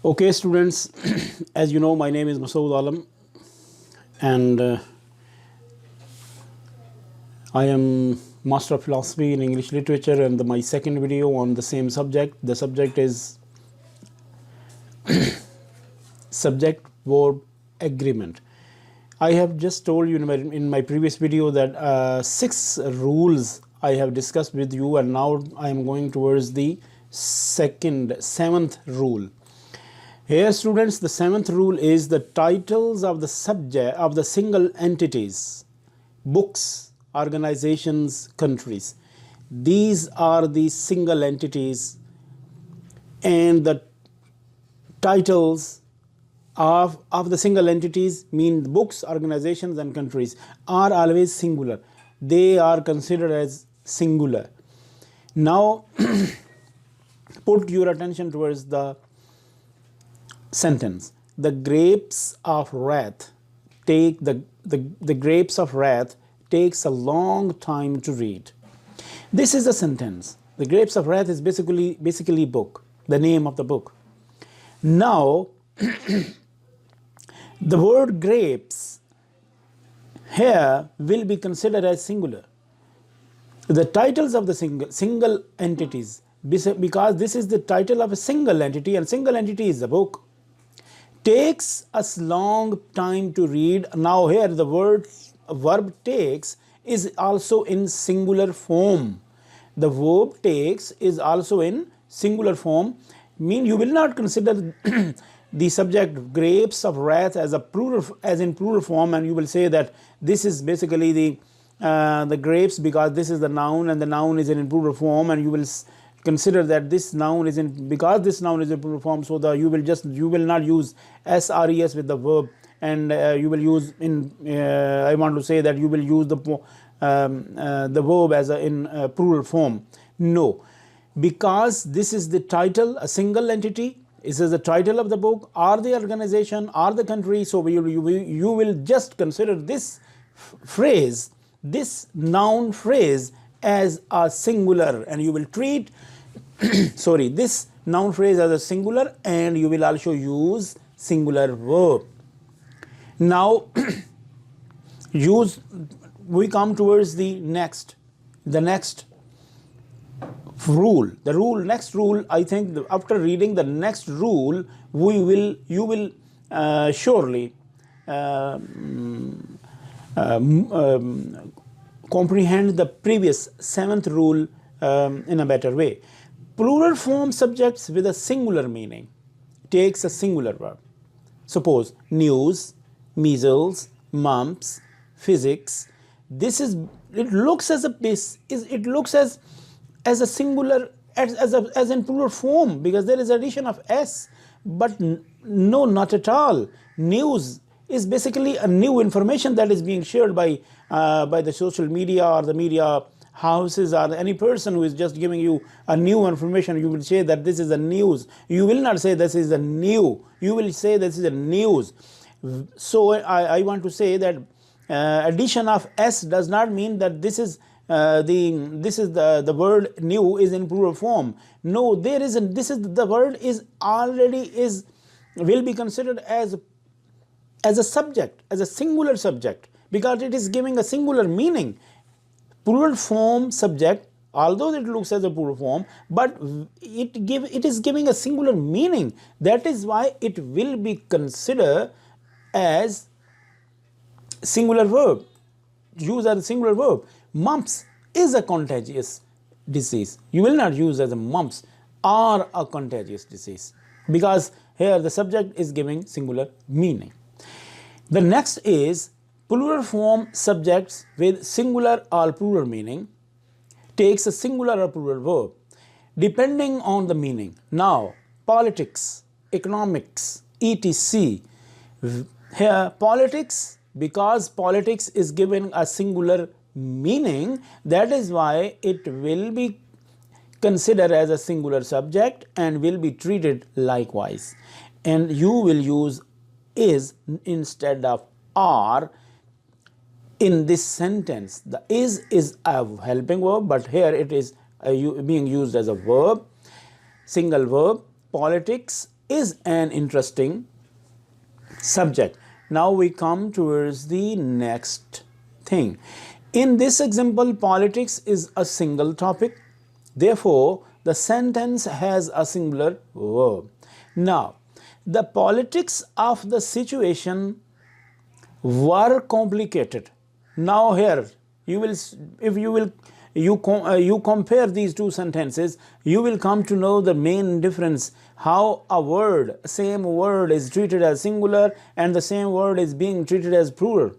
Okay, students, as you know, my name is Masood Alam, and I am Master of Philosophy in English Literature, and my second video on the same subject. The subject is subject-verb agreement. I have just told you in my previous video that 6 rules I have discussed with you, and now I am going towards the seventh rule. Here, students, the 7th rule is the titles of the subject of the single entities, books, organizations, countries. These are the single entities, and the titles of the single entities mean books, organizations, and countries are always singular. They are considered as singular. Now, put your attention towards the sentence. The grapes of wrath take the grapes of wrath takes a long time to read. This is the sentence. The grapes of wrath is basically book, the name of the book. Now the word grapes here will be considered as singular. The titles of the single entities, because this is the title of a single entity, and single entity is the book, takes us long time to read. Now here the verb takes is also in singular form. The verb takes is also in singular form. Mean you will not consider the subject grapes of wrath as in plural form, and you will say that this is basically the grapes because this is the noun and the noun is in plural form, and you will consider that this noun is because this noun is in plural form, so you will not use SRES with the verb, and you will use I want to say that you will use the verb as in plural form. No, because this is the title, a single entity. This is the title of the book or the organization or the country. So you will just consider this phrase, this noun phrase, as a singular, and you will treat this noun phrase as a singular, and you will also use singular verb. Now we come towards the next rule. Next rule, I think after reading the next rule, you will surely comprehend the previous 7th rule in a better way. Plural form subjects with a singular meaning takes a singular verb. Suppose news, measles, mumps, physics. It looks as a singular as in plural form because there is addition of s, but no, not at all. News is basically a new information that is being shared by the social media or the media houses or any person who is just giving you a new information. You will say that this is a news. You will not say this is a new. You will say this is a news. So I want to say that addition of s does not mean that this is the word new is in plural form. No, there isn't. The word will be considered as a subject, as a singular subject, because it is giving a singular meaning. Plural form subject, although it looks as a plural form, but it is giving a singular meaning. That is why it will be considered as singular verb, used as a singular verb. Mumps is a contagious disease. You will not use as a mumps or a contagious disease, because here the subject is giving singular meaning. The next is plural form subjects with singular or plural meaning takes a singular or plural verb depending on the meaning. Now, politics, economics, etc. Here, politics, because politics is given a singular meaning, that is why it will be considered as a singular subject and will be treated likewise. And you will use is instead of are in this sentence. The is a helping verb, but here it is being used as a verb, single verb. Politics is an interesting subject. Now we come towards the next thing. In this example, politics is a single topic. Therefore, the sentence has a singular verb. Now, the politics of the situation were complicated. Now here you will, if you will, you compare these two sentences, you will come to know the main difference, how a word, same word is treated as singular and the same word is being treated as plural.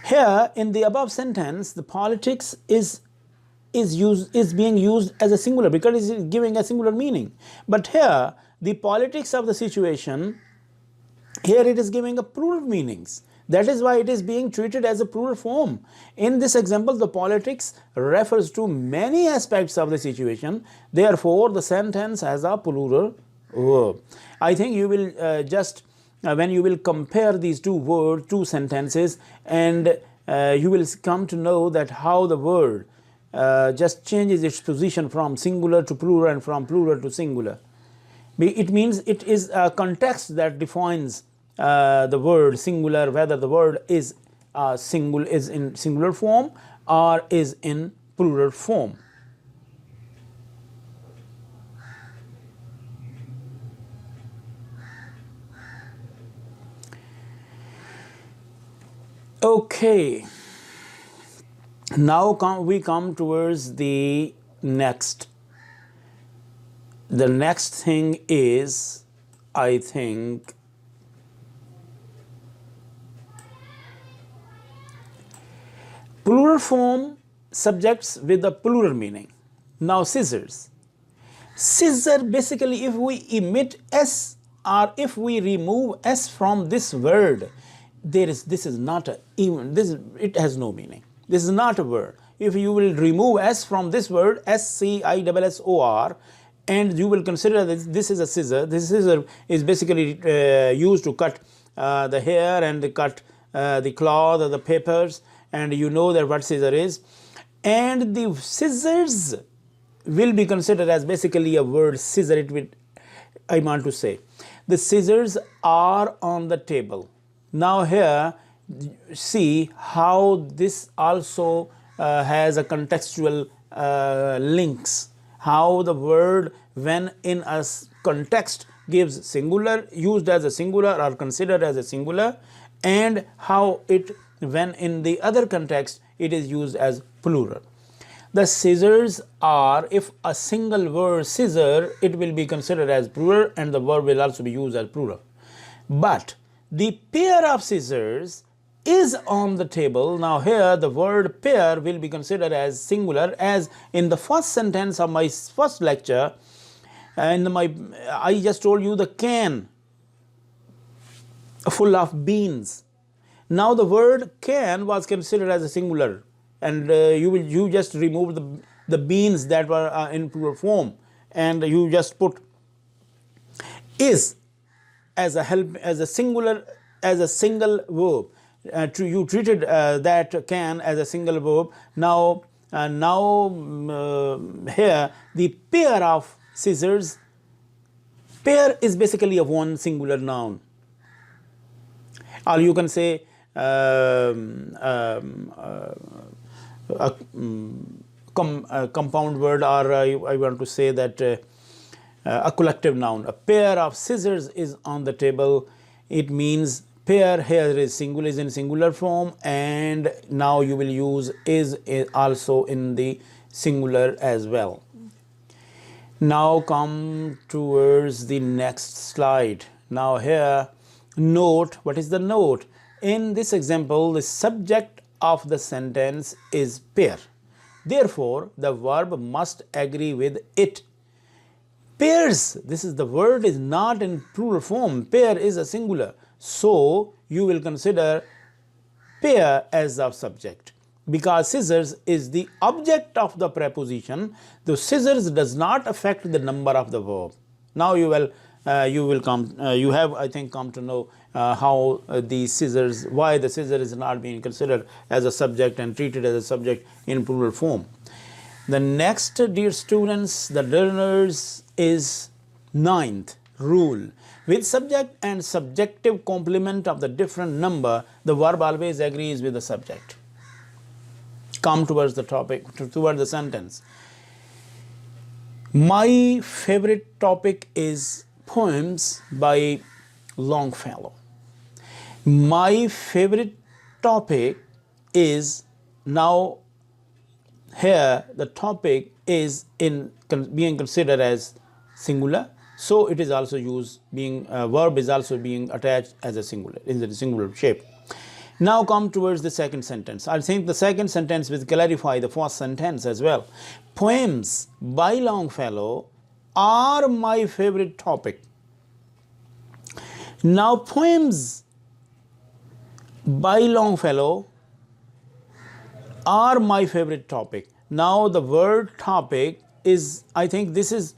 Here in the above sentence, the politics is being used as a singular because it is giving a singular meaning. But here the politics of the situation, here it is giving a plural meanings. That is why it is being treated as a plural form. In this example, the politics refers to many aspects of the situation. Therefore, the sentence has a plural verb. I think you will just when you will compare these two words, two sentences, and you will come to know that how the word just changes its position from singular to plural and from plural to singular. It means it is a context that defines the word singular, whether the word is in singular form or is in plural form. Okay, now we come towards the next. The next thing is, I think, plural form subjects with a plural meaning. Now scissors. Scissor, basically if we omit s or if we remove s from this word, this is not a even, it has no meaning. This is not a word. If you will remove s from this word, scissor, and you will consider that this is a scissor. This scissor is basically used to cut the hair and cut the cloth or the papers, and you know that what scissor is. And the scissors will be considered as basically a word scissor. I want to say the scissors are on the table. Now here see how this also has a contextual links, how the word when in a context gives singular, used as a singular or considered as a singular, and how it when in the other context it is used as plural. The scissors are, if a single word scissor, it will be considered as plural and the verb will also be used as plural. But the pair of scissors is on the table. Now here the word pair will be considered as singular, as in the first sentence of my first lecture, and I just told you the can full of beans. Now the word can was considered as a singular, and you just remove the beans that were in plural form, and you just put is as a single verb. You treated that can as a single verb. Now here the pair of scissors, pair is basically a one singular noun, or you can say a compound word, or I want to say that a collective noun. A pair of scissors is on the table. It means pair here is singular, is in singular form, and now you will use is also in the singular as well. Now come towards the next slide. Now here note, what is the note? In this example, the subject of the sentence is pair. Therefore, the verb must agree with it. Pairs, this is the word is not in plural form. Pair is a singular. So you will consider pair as a subject, because scissors is the object of the preposition. The scissors does not affect the number of the verb. Now you have I think come to know how the scissors, why the scissor is not being considered as a subject and treated as a subject in plural form. The next, dear students, the learners, is 9th. rule. With subject and subjective complement of the different number, the verb always agrees with the subject. Come towards the topic, towards the sentence. My favorite topic is poems by Longfellow. My favorite topic is, now here the topic is being considered as singular, so it is also used being verb is also being attached as a singular in the singular shape. Now come towards the second sentence. I think the second sentence will clarify the first sentence as well. Poems by Longfellow are my favorite topic. Now poems by Longfellow are my favorite topic. Now the word topic is, I think this is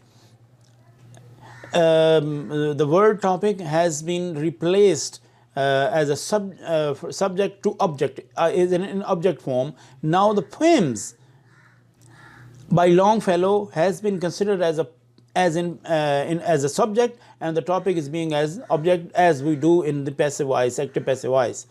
the word topic has been replaced as a subject to object, is in object form. Now the poems by Longfellow has been considered as a subject, and the topic is being as object, as we do in the passive voice, active passive voice.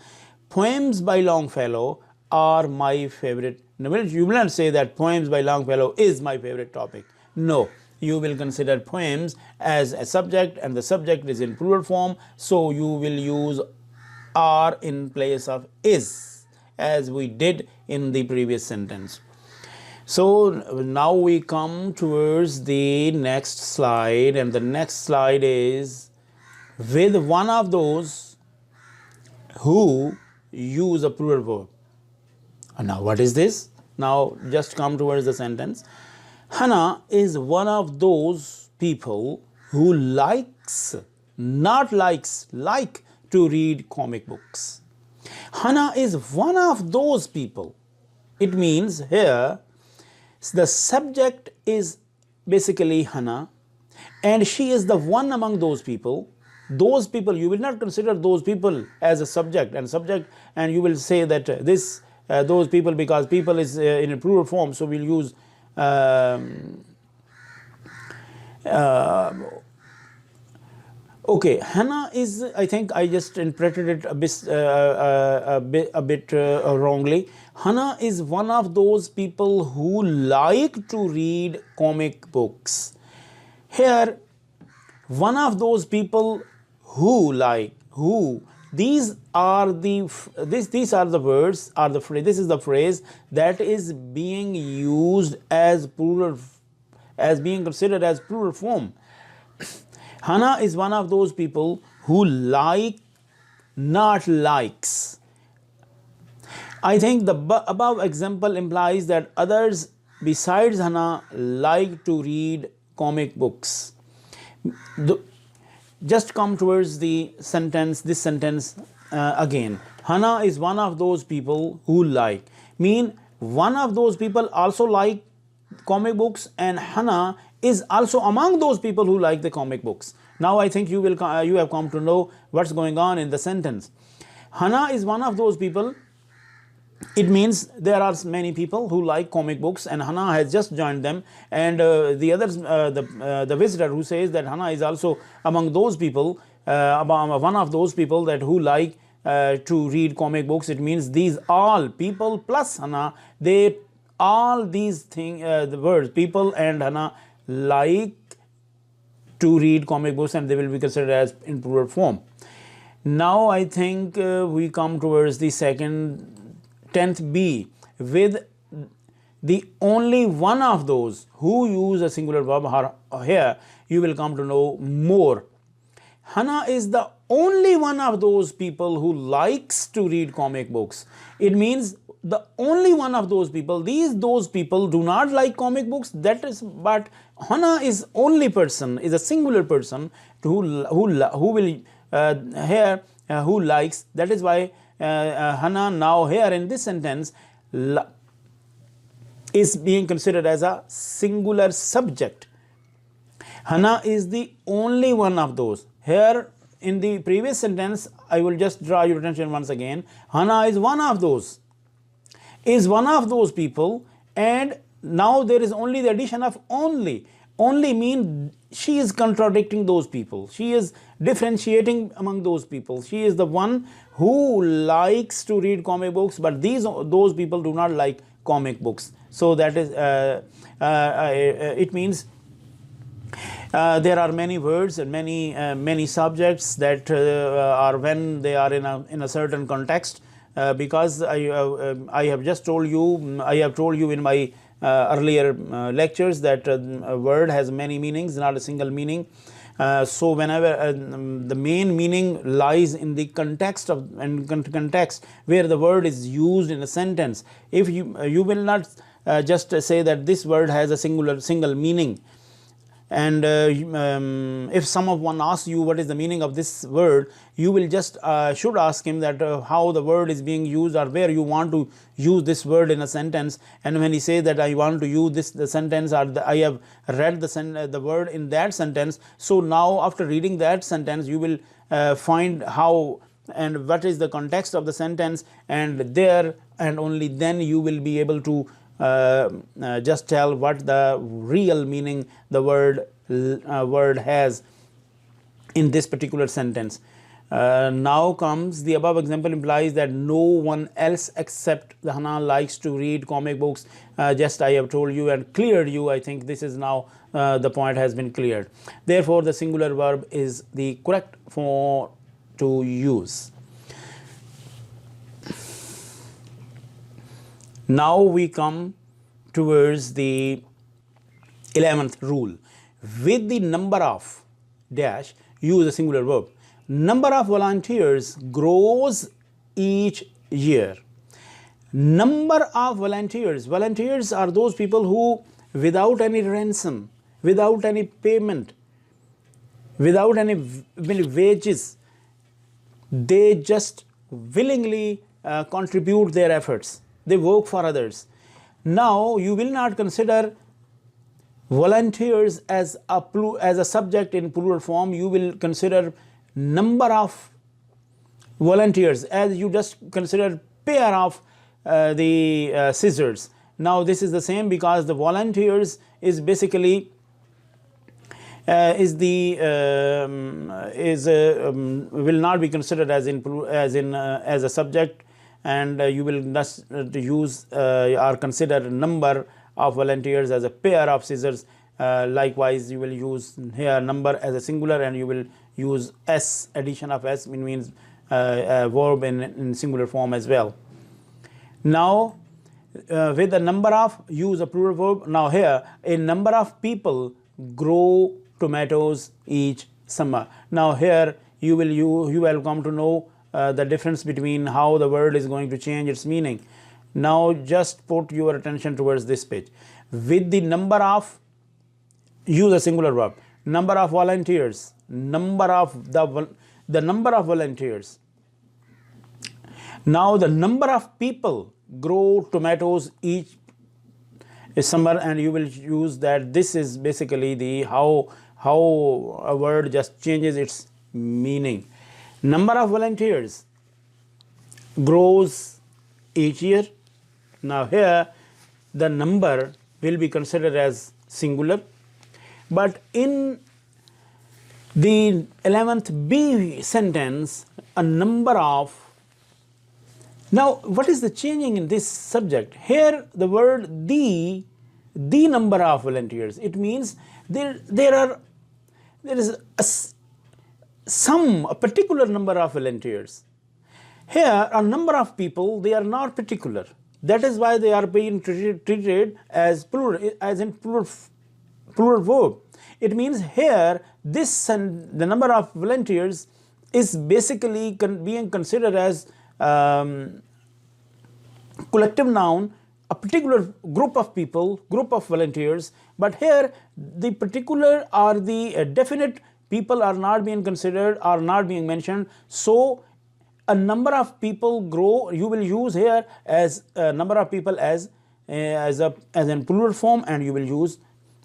Poems by Longfellow are my favorite. You will not say that poems by Longfellow is my favorite topic. No, you will consider poems as a subject, and the subject is in plural form, so you will use are in place of is, as we did in the previous sentence. So now we come towards the next slide, and the next slide is with one of those who use a plural verb. And now what is this? Now just come towards the sentence. Hannah is one of those people who likes, not likes, like to read comic books. Hannah is one of those people. It means here the subject is basically Hannah, and she is the one among those people. Those people, you will not consider those people as a subject, and you will say that this those people, because people is in a plural form, so we'll use okay, Hannah is, I think I just interpreted it a bit wrongly. Hannah is one of those people who like to read comic books. Here, one of those people who like, who, these are the words, are the phrase, this is the phrase that is being used as plural, as being considered as plural form. Hannah is one of those people who like, not likes. I think the above example implies that others besides Hannah like to read comic books. Just come towards the sentence, this sentence again. Hannah is one of those people who like. Mean one of those people also like comic books, and Hannah is also among those people who like the comic books. Now I think you have come to know what's going on in the sentence. Hannah is one of those people. It means there are many people who like comic books, and Hannah has just joined them, and the others, the visitor who says that Hannah is also among those people, one of those people that who like to read comic books. It means these all people plus Hannah, they all these things, the words people and Hannah like to read comic books, and they will be considered as in plural form. Now I think we come towards the second 10th B, with the only one of those who use a singular verb. Here you will come to know more. Hannah is the only one of those people who likes to read comic books. It means the only one of those people. Those people do not like comic books. That is, but Hannah is only person, is a singular person who will here who likes. That is why Hannah now here in this sentence is being considered as a singular subject. Hannah is the only one of those. Here in the previous sentence, I will just draw your attention once again. Hannah is one of those, is one of those people, and now there is only the addition of only. Only mean she is contradicting those people. She is differentiating among those people. She is the one who likes to read comic books, but those people do not like comic books. So that is it means there are many words and many subjects that are when they are in a certain context. Because I have just told you, I have told you in my earlier lectures that a word has many meanings, not a single meaning. So whenever the main meaning lies in the context context where the word is used in a sentence. If you will not just say that this word has a single meaning. And if someone asks you what is the meaning of this word, you will just should ask him that how the word is being used, or where you want to use this word in a sentence. And when he says that I want to use the sentence, or I have read the word in that sentence, so now after reading that sentence you will find how and what is the context of the sentence, and there and only then you will be able to just tell what the real meaning the word has in this particular sentence. Now comes the above example implies that no one else except the Hana likes to read comic books. Just I have told you and cleared you. I think this is now the point has been cleared. Therefore, the singular verb is the correct form to use. Now we come towards the 11th rule. With the number of dash, use a singular verb. Number of volunteers grows each year. Number of volunteers. Volunteers are those people who, without any ransom, without any payment, without any wages, they just willingly contribute their efforts. They work for others. Now you will not consider volunteers as a subject in plural form. You will consider number of volunteers as you just consider pair of the scissors. Now this is the same because the volunteers is basically will not be considered as a subject, and you will just use or consider number of volunteers as a pair of scissors. Likewise, you will use here number as a singular, and you will use s, addition of s means a verb in singular form as well. Now with the number of, use a plural verb. Now here, a number of people grow tomatoes each summer. Now here you will come to know the difference between how the word is going to change its meaning. Now just put your attention towards this page. With the number of, use a singular verb. Number of volunteers, number of the number of volunteers. Now the number of people grow tomatoes each summer, and you will use that. This is basically the how a word just changes its meaning. Number of volunteers grows each year. Now here the number will be considered as singular, but in the 11th B sentence, a number of. Now what is the changing in this subject? Here the word the number of volunteers. It means there is a particular number of volunteers. Here a number of people, they are not particular. That is why they are being treated as plural, as in plural verb. It means here this and the number of volunteers is basically being considered as collective noun, a particular group of people, group of volunteers. But here the particular or the definite people are not being considered, are not being mentioned. So a number of people grow, you will use here as a number of people as in plural form, and you will use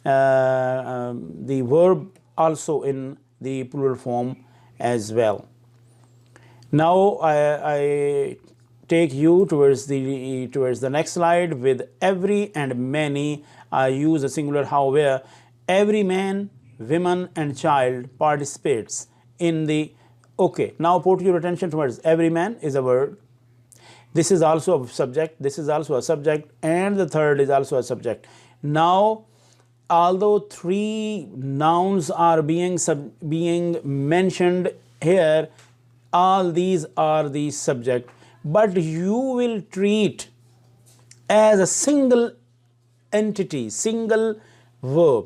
the verb also in the plural form as well. Now I take you towards the next slide. With every and many, I use a singular how, where every man women and child participates in the, okay, now put your attention towards every man is a word. This is also a subject, this is also a subject, and the third is also a subject. Now, although three nouns are being mentioned here, all these are the subject, but you will treat as a single entity, single verb.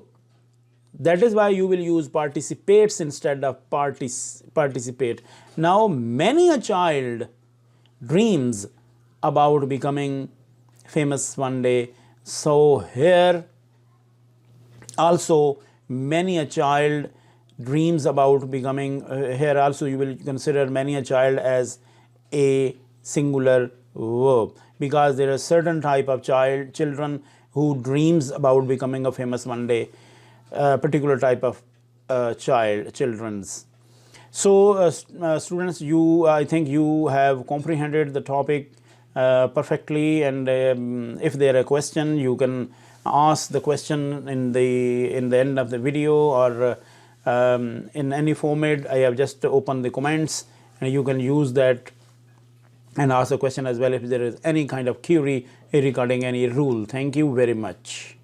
That is why you will use participates instead of participate. Now, many a child dreams about becoming famous one day. So here also many a child dreams about becoming, here also you will consider many a child as a singular verb, because there are certain type of children who dreams about becoming a famous one day, particular type of children's. So students, I think you have comprehended the topic perfectly, and if there are a question, you can ask the question in the end of the video, or in any format. I have just opened the comments, and you can use that and ask a question as well if there is any kind of query regarding any rule. Thank you very much.